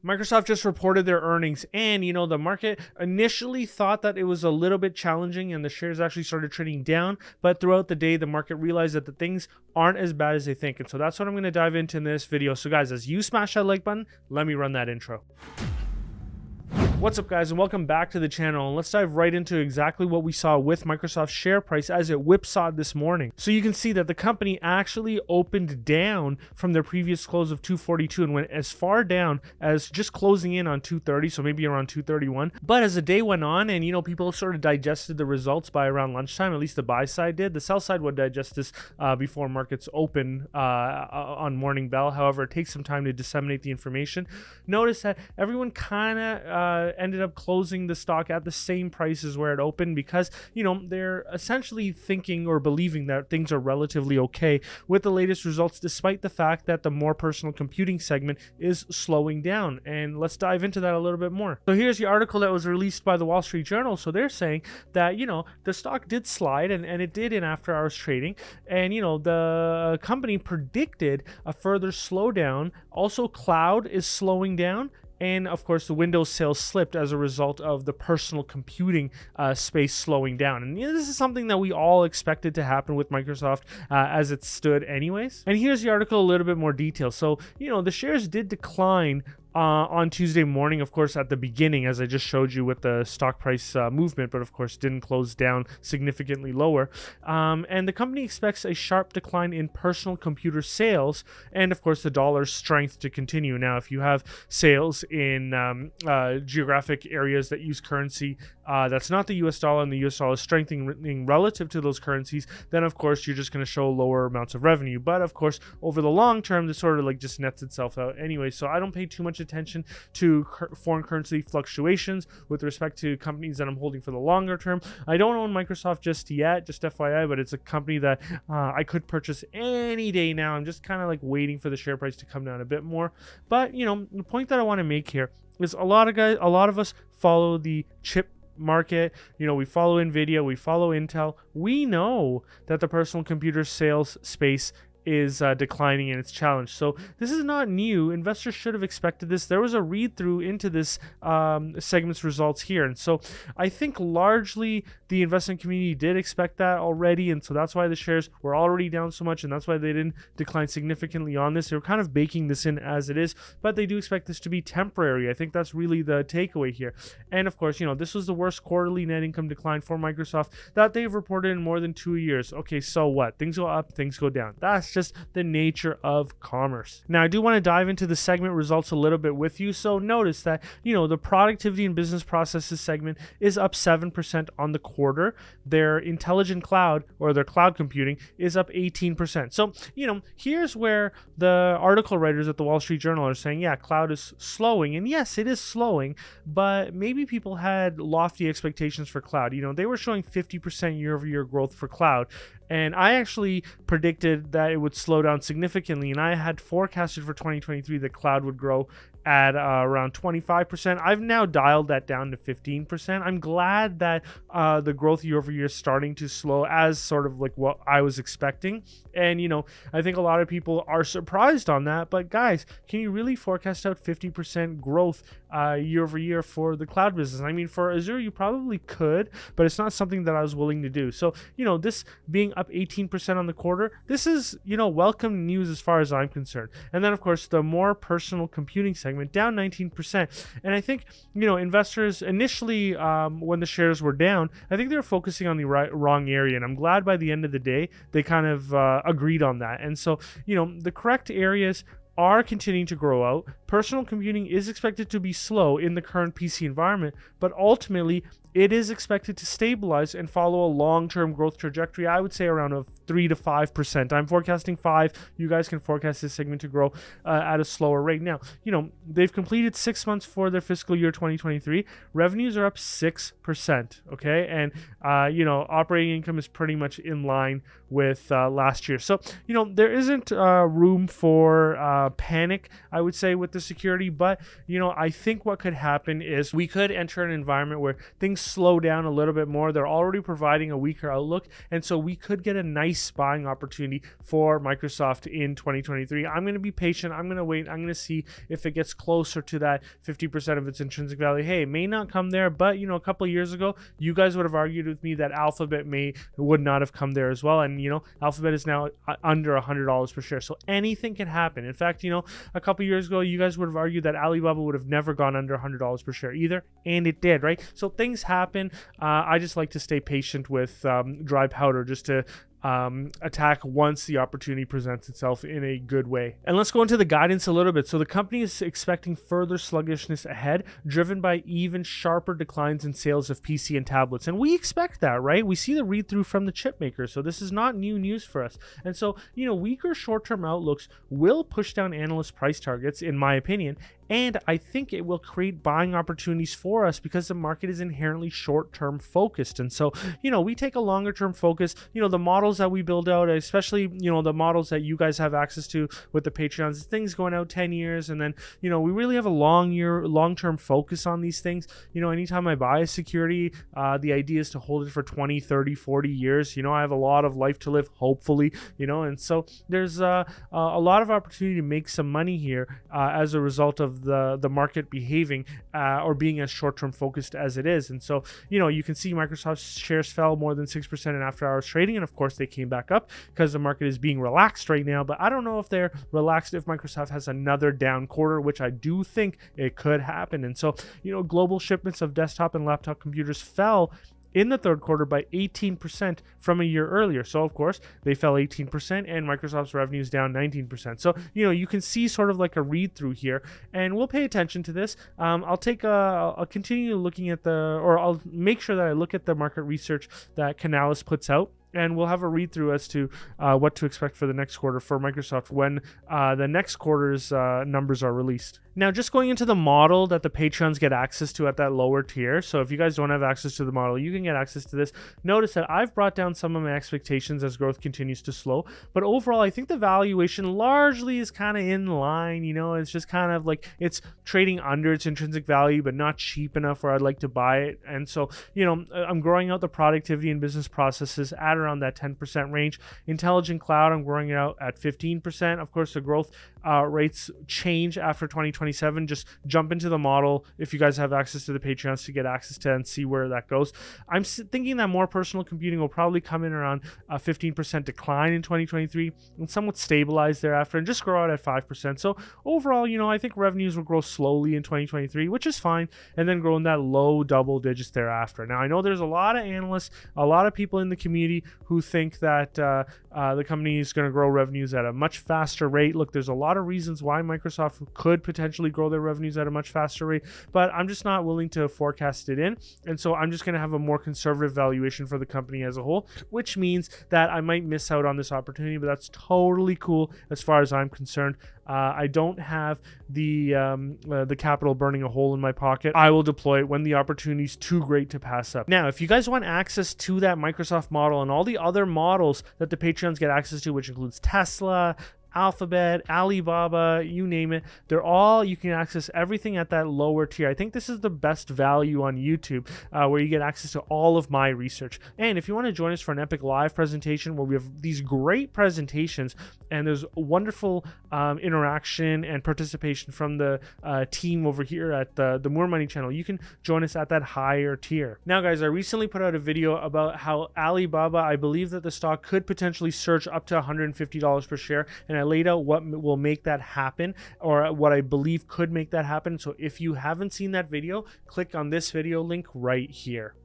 Microsoft just reported their earnings, and the market initially thought that it was a little bit challenging and the shares actually started trading down, but throughout the day the market realized that the things aren't as bad as they think. And so that's what I'm going to dive into in this video. So guys, as you smash that like button, let me run that intro. What's up guys, and welcome back to the channel, and let's dive right into exactly what we saw with Microsoft's share price as it whipsawed this morning. So you can see that the company actually opened down from their previous close of 242 and went as far down as just closing in on 230, so maybe around 231. But as the day went on and people sort of digested the results by around lunchtime, at least the buy side did. The sell side would digest this before markets open on morning bell. However, it takes some time to disseminate the information. Notice that everyone kind of ended up closing the stock at the same price as where it opened, because they're essentially thinking or believing that things are relatively okay with the latest results, despite the fact that the more personal computing segment is slowing down. And let's dive into that a little bit more. So here's the article that was released by the Wall Street Journal. So they're saying that the stock did slide, and it did in after hours trading, and the company predicted a further slowdown. Also, cloud is slowing down, and of course the Windows sales slipped as a result of the personal computing space slowing down. And this is something that we all expected to happen with Microsoft as it stood anyways. And here's the article a little bit more detail. So the shares did decline on Tuesday morning, of course, at the beginning, as I just showed you with the stock price movement, but of course didn't close down significantly lower. And the company expects a sharp decline in personal computer sales, and of course the dollar's strength to continue. Now, if you have sales in geographic areas that use currency that's not the US dollar, and the US dollar is strengthening relative to those currencies, then of course you're just going to show lower amounts of revenue. But of course, over the long term, this sort of like just nets itself out anyway. So I don't pay too much attention to foreign currency fluctuations with respect to companies that I'm holding for the longer term. I don't own Microsoft just yet, just FYI, but it's a company that I could purchase any day now. I'm just kind of like waiting for the share price to come down a bit more. But the point that I want to make here is a lot of us follow the chip market. We follow Nvidia, we follow Intel. We know that the personal computer sales space is declining and it's challenged. So this is not new. Investors should have expected this. There was a read through into this segment's results here, and so I think largely the investment community did expect that already, and so that's why the shares were already down so much, and that's why they didn't decline significantly on this. They were kind of baking this in as it is, but they do expect this to be temporary. I think that's really the takeaway here. And of course, this was the worst quarterly net income decline for Microsoft that they've reported in more than 2 years. Okay, so what? Things go up, things go down. That's just the nature of commerce. Now, I do want to dive into the segment results a little bit with you. So notice that, the productivity and business processes segment is up 7% on the quarter. Their intelligent cloud, or their cloud computing, is up 18%. So, here's where the article writers at the Wall Street Journal are saying, yeah, cloud is slowing. And yes, it is slowing, but maybe people had lofty expectations for cloud. They were showing 50% year-over-year growth for cloud. And I actually predicted that it would slow down significantly, and I had forecasted for 2023 that cloud would grow at around 25%. I've now dialed that down to 15%. I'm glad that the growth year over year is starting to slow, as sort of like what I was expecting. And I think a lot of people are surprised on that. But guys, can you really forecast out 50% growth year over year for the cloud business? I mean, for Azure, you probably could, but it's not something that I was willing to do. So this being up 18% on the quarter, this is welcome news as far as I'm concerned. And then of course the more personal computing segment down 19%. And I think investors initially when the shares were down, I think they were focusing on the wrong area, and I'm glad by the end of the day they kind of agreed on that. And so the correct areas are continuing to grow out. Personal computing is expected to be slow in the current PC environment, but ultimately it is expected to stabilize and follow a long-term growth trajectory. I would say around a 3 to 5%. I'm forecasting 5. You guys can forecast this segment to grow at a slower rate. Now, they've completed 6 months for their fiscal year 2023. Revenues are up 6%. Okay, and operating income is pretty much in line with last year. So there isn't room for panic, I would say, with the security, but I think what could happen is we could enter an environment where things slow down a little bit more. They're already providing a weaker outlook, and so we could get a nice buying opportunity for Microsoft in 2023. I'm going to be patient. I'm going to wait. I'm going to see if it gets closer to that 50% of its intrinsic value. Hey, it may not come there, but a couple of years ago, you guys would have argued with me that Alphabet would not have come there as well, and Alphabet is now under $100 per share. So anything can happen. In fact, a couple of years ago, you guys would have argued that Alibaba would have never gone under $100 per share either, and it did, right? So things happen. I just like to stay patient with dry powder, just to attack once the opportunity presents itself in a good way. And let's go into the guidance a little bit. So the company is expecting further sluggishness ahead, driven by even sharper declines in sales of PC and tablets. And we expect that, right? We see the read through from the chip makers. So this is not new news for us. And so, weaker short-term outlooks will push down analyst price targets, in my opinion. And I think it will create buying opportunities for us because the market is inherently short-term focused. And so, we take a longer-term focus. The models that we build out, especially, the models that you guys have access to with the Patreons, things going out 10 years. And then, we really have a long-term focus on these things. Anytime I buy a security, the idea is to hold it for 20, 30, 40 years. I have a lot of life to live, hopefully, and so there's a lot of opportunity to make some money here as a result of the market behaving or being as short-term focused as it is. And so you can see Microsoft's shares fell more than 6% in after hours trading, and of course they came back up because the market is being relaxed right now. But I don't know if they're relaxed if Microsoft has another down quarter, which I do think it could happen. And so global shipments of desktop and laptop computers fell in the third quarter by 18% from a year earlier. So of course they fell 18% and Microsoft's revenue is down 19%. So you can see sort of like a read through here, and we'll pay attention to this. I'll continue looking at I'll make sure that I look at the market research that Canalys puts out, and we'll have a read through as to what to expect for the next quarter for Microsoft when the next quarter's numbers are released. Now, just going into the model that the Patreons get access to at that lower tier. So if you guys don't have access to the model, you can get access to this. Notice that I've brought down some of my expectations as growth continues to slow. But overall, I think the valuation largely is kind of in line. It's just kind of like it's trading under its intrinsic value, but not cheap enough where I'd like to buy it. And so, I'm growing out the productivity and business processes at around that 10% range. Intelligent cloud, I'm growing it out at 15%. Of course, the growth rates change after 2027. Just jump into the model if you guys have access to the Patreons to get access to and see where that goes. I'm thinking that more personal computing will probably come in around a 15% decline in 2023 and somewhat stabilize thereafter and just grow out at 5%. So overall, I think revenues will grow slowly in 2023, which is fine, and then grow in that low double digits thereafter. Now, I know there's a lot of analysts, a lot of people in the community who think that the company is going to grow revenues at a much faster rate. Look, there's a lot of reasons why Microsoft could potentially grow their revenues at a much faster rate, but I'm just not willing to forecast it in. And so I'm just going to have a more conservative valuation for the company as a whole, which means that I might miss out on this opportunity, but that's totally cool as far as I'm concerned. I don't have the capital burning a hole in my pocket. I will deploy it when the opportunity is too great to pass up. Now, if you guys want access to that Microsoft model and all the other models that the Patreons get access to, which includes Tesla, Alphabet, Alibaba, you name it, you can access everything at that lower tier. I think this is the best value on YouTube, where you get access to all of my research. And if you want to join us for an epic live presentation where we have these great presentations and there's wonderful interaction and participation from the team over here at the More Money channel, you can join us at that higher tier. Now, guys, I recently put out a video about how Alibaba, I believe that the stock could potentially surge up to $150 per share, and I laid out what will make that happen, or what I believe could make that happen. So if you haven't seen that video, click on this video link right here.